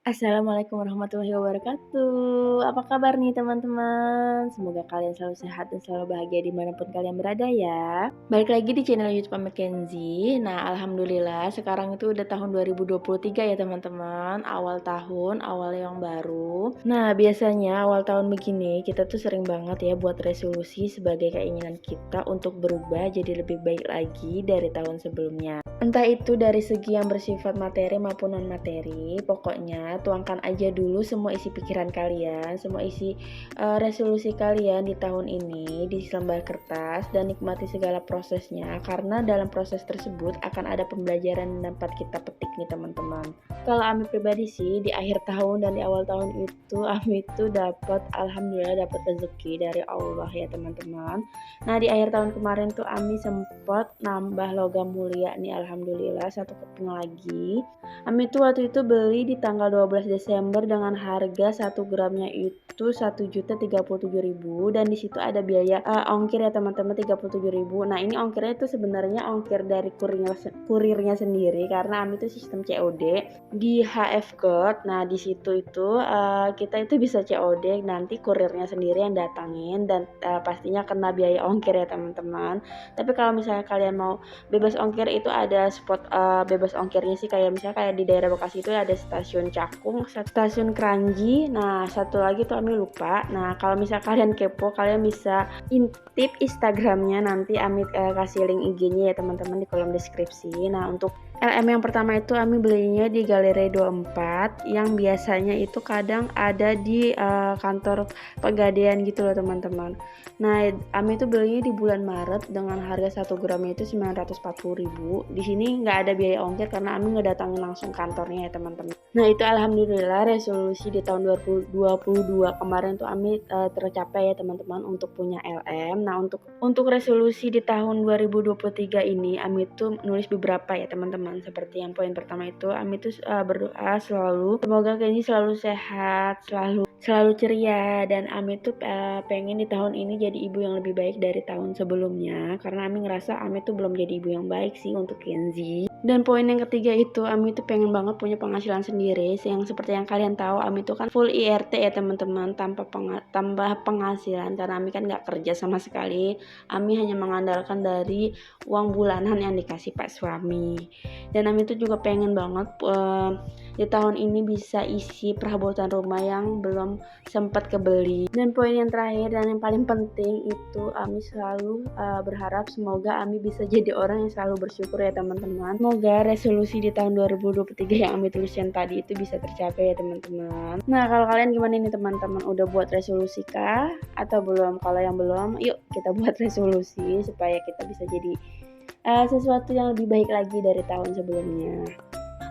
Assalamualaikum warahmatullahi wabarakatuh. Apa kabar nih teman-teman? Semoga kalian selalu sehat dan selalu bahagia dimanapun kalian berada ya. Balik lagi di channel YouTube Mackenzie. Nah, alhamdulillah sekarang itu udah tahun 2023 ya teman-teman. Awal tahun, awal yang baru. Nah, biasanya awal tahun begini kita tuh sering banget ya buat resolusi sebagai keinginan kita untuk berubah jadi lebih baik lagi dari tahun sebelumnya. Entah itu dari segi yang bersifat materi maupun non materi, pokoknya tuangkan aja dulu semua isi pikiran kalian, semua isi resolusi kalian di tahun ini di selembar kertas dan nikmati segala prosesnya karena dalam proses tersebut akan ada pembelajaran yang dapat kita petik nih teman-teman. Kalau Ami pribadi sih di akhir tahun dan di awal tahun itu Ami itu alhamdulillah dapat rezeki dari Allah ya teman-teman. Nah, di akhir tahun kemarin tuh Ami sempat nambah logam mulia nih alhamdulillah satu keping lagi. Ami tuh waktu itu beli di tanggal 12 Desember dengan harga 1 gramnya itu 1.037.000 dan di situ ada biaya ongkir ya teman-teman 37.000. Nah, ini ongkirnya itu sebenarnya ongkir dari kurirnya sendiri karena Ami tuh sistem COD di HF Code. Nah, di situ itu kita itu bisa COD, nanti kurirnya sendiri yang datangin dan pastinya kena biaya ongkir ya teman-teman. Tapi kalau misalnya kalian mau bebas ongkir itu ada spot bebas ongkirnya sih kayak misalnya kayak di daerah Bekasi itu ada stasiun Cakung, stasiun Kranji. Nah, satu lagi tuh Ami lupa. Nah, kalau misalnya kalian kepo, kalian bisa intip Instagramnya, nanti Ami kasih link IG-nya ya teman-teman di kolom deskripsi. Nah, untuk LM yang pertama itu Ami belinya di Galeri 24 yang biasanya itu kadang ada di kantor Pegadaian gitu loh teman-teman. Nah, Ami itu belinya di bulan Maret dengan harga 1 gramnya itu 940.000. Di sini nggak ada biaya ongkir karena Ami ngedatangin langsung kantornya ya teman-teman. Nah, itu alhamdulillah resolusi di tahun 2022 kemarin tuh Ami tercapai ya teman-teman untuk punya LM. Nah, untuk resolusi di tahun 2023 ini Ami tuh nulis beberapa ya teman-teman. Seperti yang poin pertama itu Ami tuh berdoa selalu semoga Kenzi selalu sehat, selalu ceria, dan Ami tuh pengen di tahun ini jadi ibu yang lebih baik dari tahun sebelumnya karena Ami ngerasa Ami tuh belum jadi ibu yang baik sih untuk Kenzi. Dan poin yang ketiga itu Ami tuh pengen banget punya penghasilan sendiri yang seperti yang kalian tahu Ami tuh kan full IRT ya teman-teman, tambah penghasilan karena Ami kan nggak kerja sama sekali. Ami hanya mengandalkan dari uang bulanan yang dikasih Pak suami. Dan Ami tuh juga pengen banget di tahun ini bisa isi perabotan rumah yang belum sempat kebeli. Dan poin yang terakhir dan yang paling penting itu Ami selalu berharap semoga Ami bisa jadi orang yang selalu bersyukur ya teman-teman. Semoga resolusi di tahun 2023 yang Ami tuliskan tadi itu bisa tercapai ya teman-teman. Nah, kalau kalian gimana nih teman-teman, udah buat resolusi kah atau belum? Kalau yang belum, yuk kita buat resolusi supaya kita bisa jadi sesuatu yang lebih baik lagi dari tahun sebelumnya.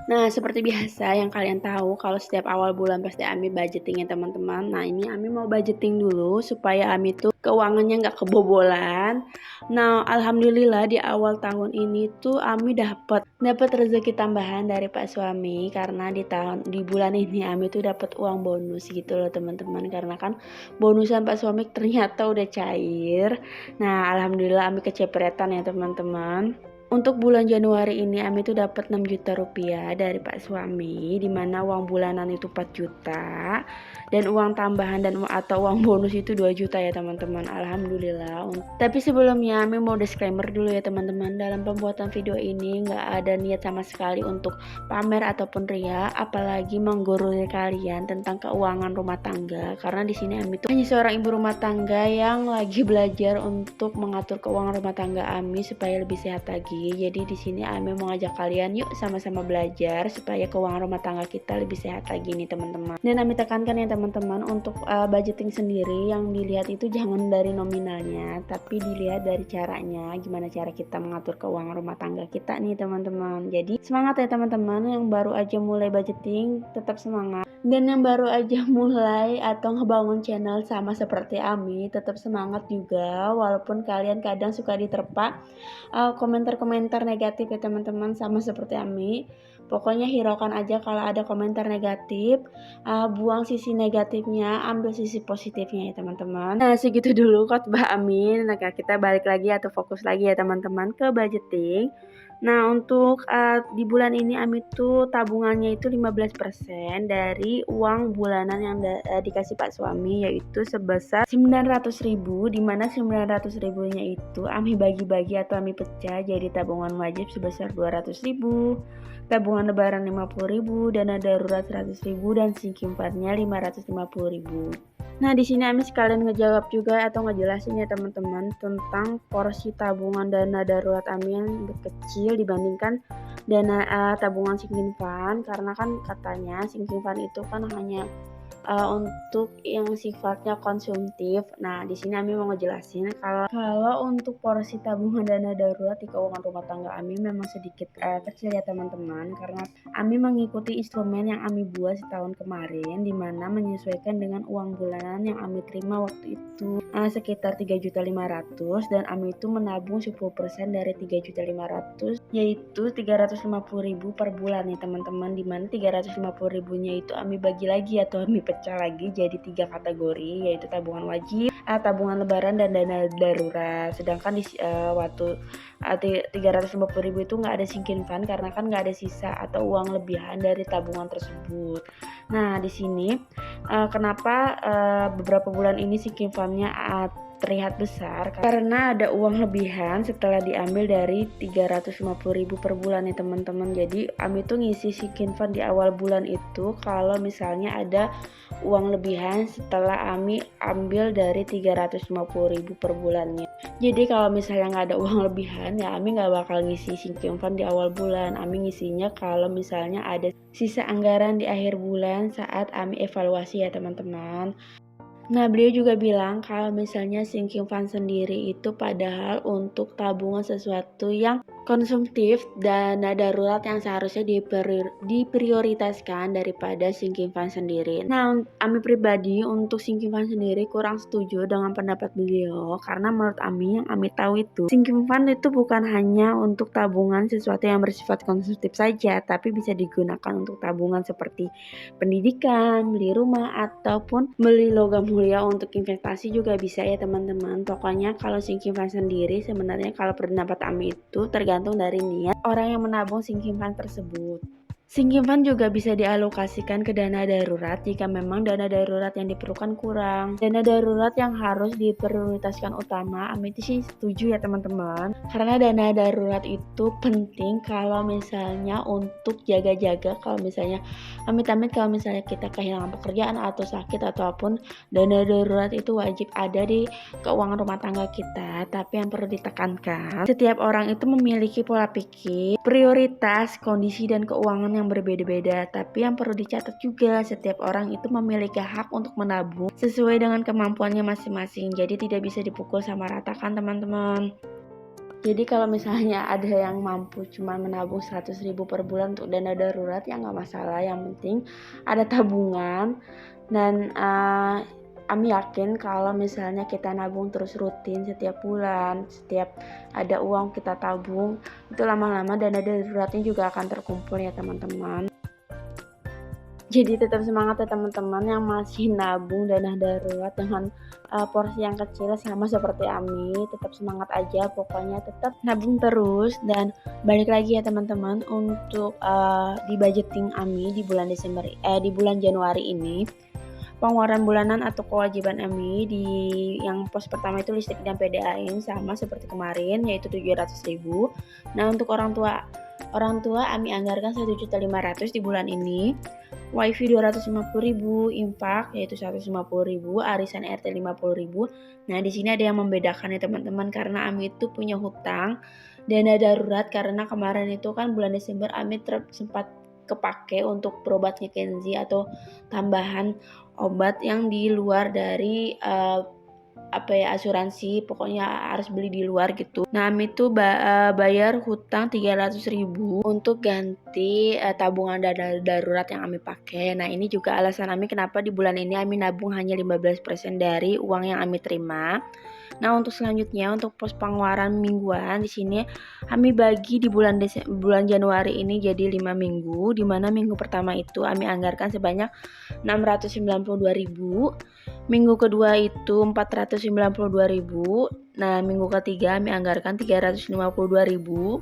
Nah, seperti biasa yang kalian tahu kalau setiap awal bulan pasti Ami budgeting ya teman-teman. Nah, ini Ami mau budgeting dulu supaya Ami tuh keuangannya nggak kebobolan. Nah, alhamdulillah di awal tahun ini tuh Ami dapat rezeki tambahan dari Pak suami karena di bulan ini Ami tuh dapat uang bonus gitu loh teman-teman, karena kan bonusan Pak suami ternyata udah cair. Nah, alhamdulillah Ami kecepretan ya teman-teman. Untuk bulan Januari ini Ami tuh dapat 6 juta rupiah dari Pak suami, di mana uang bulanan itu 4 juta dan uang tambahan atau uang bonus itu 2 juta ya teman-teman. Alhamdulillah. Tapi sebelumnya Ami mau disclaimer dulu ya teman-teman, dalam pembuatan video ini nggak ada niat sama sekali untuk pamer ataupun ria, apalagi menggurui kalian tentang keuangan rumah tangga, karena di sini Ami tuh hanya seorang ibu rumah tangga yang lagi belajar untuk mengatur keuangan rumah tangga Ami supaya lebih sehat lagi. Jadi di sini Ami mau ngajak kalian yuk sama-sama belajar supaya keuangan rumah tangga kita lebih sehat lagi nih teman-teman. Dan Ami tekankan ya teman-teman, untuk budgeting sendiri yang dilihat itu jangan dari nominalnya, tapi dilihat dari caranya, gimana cara kita mengatur keuangan rumah tangga kita nih teman-teman. Jadi semangat ya teman-teman, yang baru aja mulai budgeting tetap semangat. Dan yang baru aja mulai atau ngebangun channel sama seperti Ami tetap semangat juga, walaupun kalian kadang suka diterpa komentar-komentar negatif ya teman-teman, sama seperti Ami. Pokoknya hiraukan aja kalau ada komentar negatif, buang sisi negatifnya, ambil sisi positifnya ya teman-teman. Nah, segitu dulu khotbah Ami. Nah, kita balik lagi atau fokus lagi ya teman-teman ke budgeting. Nah, untuk di bulan ini Ami tuh tabungannya itu 15% dari uang bulanan yang dikasih Pak suami, yaitu sebesar 900.000, di mana 900.000-nya itu Ami bagi-bagi atau Ami pecah jadi tabungan wajib sebesar 200.000, tabungan lebaran 50.000, dana darurat 100.000, dan sinking fundnya 550.000. Nah, di sini Ami sekalian ngejawab juga atau ngejelasin ya teman-teman tentang porsi tabungan dana darurat Ami yang kecil dibandingkan dana tabungan sinking fund, karena kan katanya sinking fund itu kan hanya untuk yang sifatnya konsumtif. Nah, di sini Ami mau ngejelasin kalau untuk porsi tabungan dana darurat di keuangan rumah tangga Ami memang sedikit kecil ya teman-teman, karena Ami mengikuti instrumen yang Ami buat setahun kemarin, di mana menyesuaikan dengan uang bulanan yang Ami terima waktu itu sekitar 3.500.000, dan Ami itu menabung 10% dari 3.500.000, yaitu 350.000 per bulan nih teman-teman, di mana 350.000-nya itu Ami bagi lagi atau Ami pecah lagi jadi 3 kategori, yaitu tabungan wajib, tabungan lebaran, dan dana darurat. Sedangkan di waktu 350.000 itu nggak ada sinking fund karena kan nggak ada sisa atau uang lebihan dari tabungan tersebut. Nah, di sini kenapa beberapa bulan ini sinking fundnya terlihat besar, karena ada uang lebihan setelah diambil dari 350.000 per bulan nih teman-teman. Jadi Ami tuh ngisi sinking fund di awal bulan itu kalau misalnya ada uang lebihan setelah Ami ambil dari 350.000 per bulannya. Jadi kalau misalnya nggak ada uang lebihan ya Ami nggak bakal ngisi sinking fund di awal bulan. Ami ngisinya kalau misalnya ada sisa anggaran di akhir bulan saat Ami evaluasi ya teman-teman. Nah, beliau juga bilang kalau misalnya sinking fund sendiri itu padahal untuk tabungan sesuatu yang konsumtif, dana darurat yang seharusnya diprioritaskan daripada sinking fund sendiri. Nah, Ami pribadi untuk sinking fund sendiri kurang setuju dengan pendapat beliau, karena menurut Ami yang Ami tahu itu sinking fund itu bukan hanya untuk tabungan sesuatu yang bersifat konsumtif saja, tapi bisa digunakan untuk tabungan seperti pendidikan, beli rumah, ataupun beli logam mulia untuk investasi juga bisa ya teman-teman. Pokoknya kalau sinking fund sendiri sebenarnya kalau pendapat Ami itu tergantung dari niat orang yang menabung sinking fund tersebut. Sinking fund juga bisa dialokasikan ke dana darurat jika memang dana darurat yang diperlukan kurang. Dana darurat yang harus diprioritaskan utama, Ami sih setuju ya teman-teman. Karena dana darurat itu penting kalau misalnya untuk jaga-jaga, kalau misalnya amit-amit kalau misalnya kita kehilangan pekerjaan atau sakit ataupun, dana darurat itu wajib ada di keuangan rumah tangga kita. Tapi yang perlu ditekankan, setiap orang itu memiliki pola pikir, prioritas, kondisi, dan keuangan yang berbeda-beda, tapi yang perlu dicatat juga setiap orang itu memiliki hak untuk menabung sesuai dengan kemampuannya masing-masing, jadi tidak bisa dipukul sama rata kan teman-teman. Jadi kalau misalnya ada yang mampu cuma menabung 100.000 per bulan untuk dana darurat ya nggak masalah, yang penting ada tabungan. Dan Ami yakin kalau misalnya kita nabung terus rutin setiap bulan, setiap ada uang kita tabung, itu lama-lama dana daruratnya juga akan terkumpul ya teman-teman. Jadi tetap semangat ya teman-teman yang masih nabung dana darurat dengan porsi yang kecil sama seperti Ami. Tetap semangat aja, pokoknya tetap nabung terus. Dan balik lagi ya teman-teman untuk di budgeting Ami di bulan Januari ini. Pengeluaran bulanan atau kewajiban Ami di yang pos pertama itu listrik dan PDAM sama seperti kemarin, yaitu 700.000. Nah, untuk orang tua Ami anggarkan 1.500.000 di bulan ini. Wifi 250.000, infak yaitu 150.000, arisan RT 50.000. Nah, di sini ada yang membedakan ya teman-teman, karena Ami itu punya hutang dana darurat karena kemarin itu kan bulan Desember Ami sempat kepake untuk berobatnya Kenzi atau tambahan obat yang di luar dari asuransi, pokoknya harus beli di luar gitu. Nah, Ami tuh bayar hutang 300.000 untuk ganti tabungan dana darurat yang Ami pakai. Nah, ini juga alasan Ami kenapa di bulan ini Ami nabung hanya 15% dari uang yang Ami terima. Nah, untuk selanjutnya untuk pos pengeluaran mingguan di sini Ami bagi di bulan Januari ini jadi 5 minggu, di mana minggu pertama itu Ami anggarkan sebanyak 692.000. Minggu kedua itu 492.000. Nah, minggu ketiga Ami anggarkan 352.000.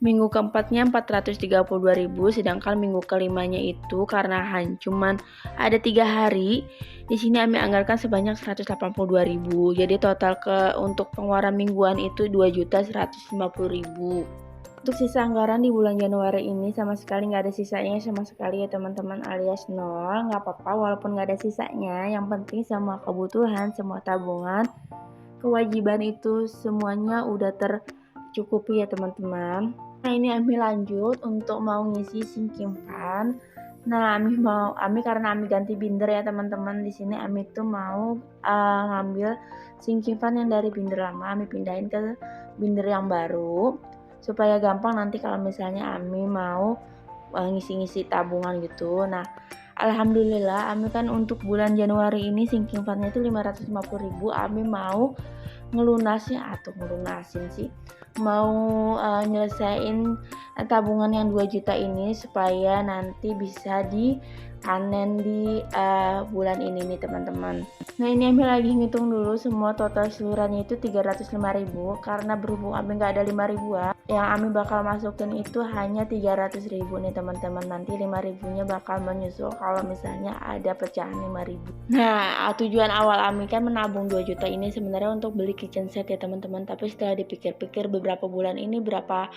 Minggu keempatnya 432.000, sedangkan minggu kelimanya itu karena cuman ada 3 hari, di sini Ami anggarkan sebanyak 182.000. Jadi total untuk pengeluaran mingguan itu 2.150.000. Untuk sisa anggaran di bulan Januari ini sama sekali nggak ada sisanya sama sekali ya teman-teman, alias nol. Nggak apa-apa walaupun nggak ada sisanya, yang penting semua kebutuhan, semua tabungan, kewajiban itu semuanya udah tercukupi ya teman-teman. Nah ini Ami lanjut untuk mau ngisi sinking fund. Nah Ami karena Ami ganti binder ya teman-teman, di sini Ami tuh mau ngambil sinking fund yang dari binder lama Ami pindahin ke binder yang baru supaya gampang nanti kalau misalnya Ami mau ngisi-ngisi tabungan gitu. Nah alhamdulillah Ami kan untuk bulan Januari ini sinking fundnya itu 550.000. Ami mau ngelunasin sih, mau nyelesain tabungan yang 2 juta ini supaya nanti bisa dipanen di bulan ini nih teman-teman. Nah ini Ami lagi ngitung dulu semua total seluruhnya itu 305.000, karena berhubung Ami nggak ada 5.000, yang Ami bakal masukin itu hanya 300.000 nih teman-teman. Nanti 5.000-nya bakal menyusul kalau misalnya ada pecahan 5.000. Nah tujuan awal Ami kan menabung 2 juta ini sebenarnya untuk beli kitchen set ya teman-teman, tapi setelah dipikir-pikir beberapa bulan ini, berapa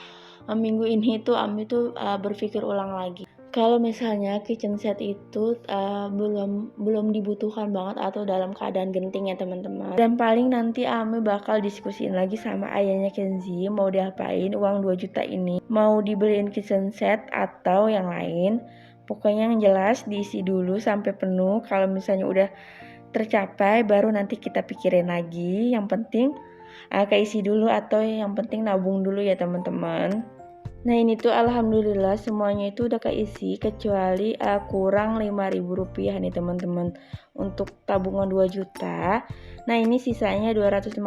minggu ini tuh Ami tuh berpikir ulang lagi. Kalau misalnya kitchen set itu belum dibutuhkan banget atau dalam keadaan genting ya teman-teman. Dan paling nanti Ami bakal diskusiin lagi sama ayahnya Kenzi mau diapain uang 2 juta ini. Mau dibeliin kitchen set atau yang lain. Pokoknya yang jelas diisi dulu sampai penuh. Kalau misalnya udah tercapai baru nanti kita pikirin lagi. Yang penting keisi dulu atau yang penting nabung dulu ya teman-teman. Nah ini tuh alhamdulillah semuanya itu udah keisi kecuali kurang 5.000 rupiah nih teman-teman untuk tabungan 2 juta. Nah ini sisanya 250.000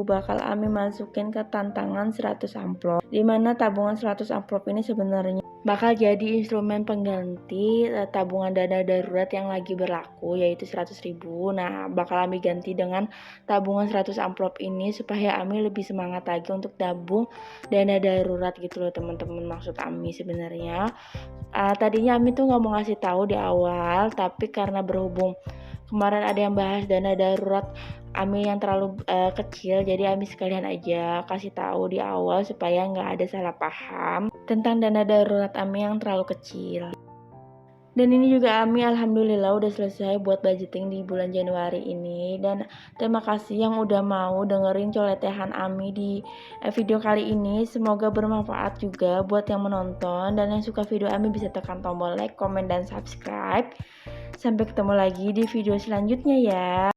bakal Ami masukin ke tantangan 100 amplop, dimana tabungan 100 amplop ini sebenarnya bakal jadi instrumen pengganti tabungan dana darurat yang lagi berlaku yaitu 100.000. Nah bakal Ami ganti dengan tabungan 100 amplop ini supaya Ami lebih semangat lagi untuk tabung dana darurat gitu loh teman-teman, maksud Ami sebenarnya. Tadinya Ami tuh nggak mau ngasih tahu di awal, tapi karena berhubung kemarin ada yang bahas dana darurat Ami yang terlalu kecil, jadi Ami sekalian aja kasih tahu di awal supaya nggak ada salah paham tentang dana darurat Ami yang terlalu kecil. Dan ini juga Ami alhamdulillah udah selesai buat budgeting di bulan Januari ini. Dan terima kasih yang udah mau dengerin coletehan Ami di video kali ini. Semoga bermanfaat juga buat yang menonton. Dan yang suka video Ami bisa tekan tombol like, komen, dan subscribe. Sampai ketemu lagi di video selanjutnya ya.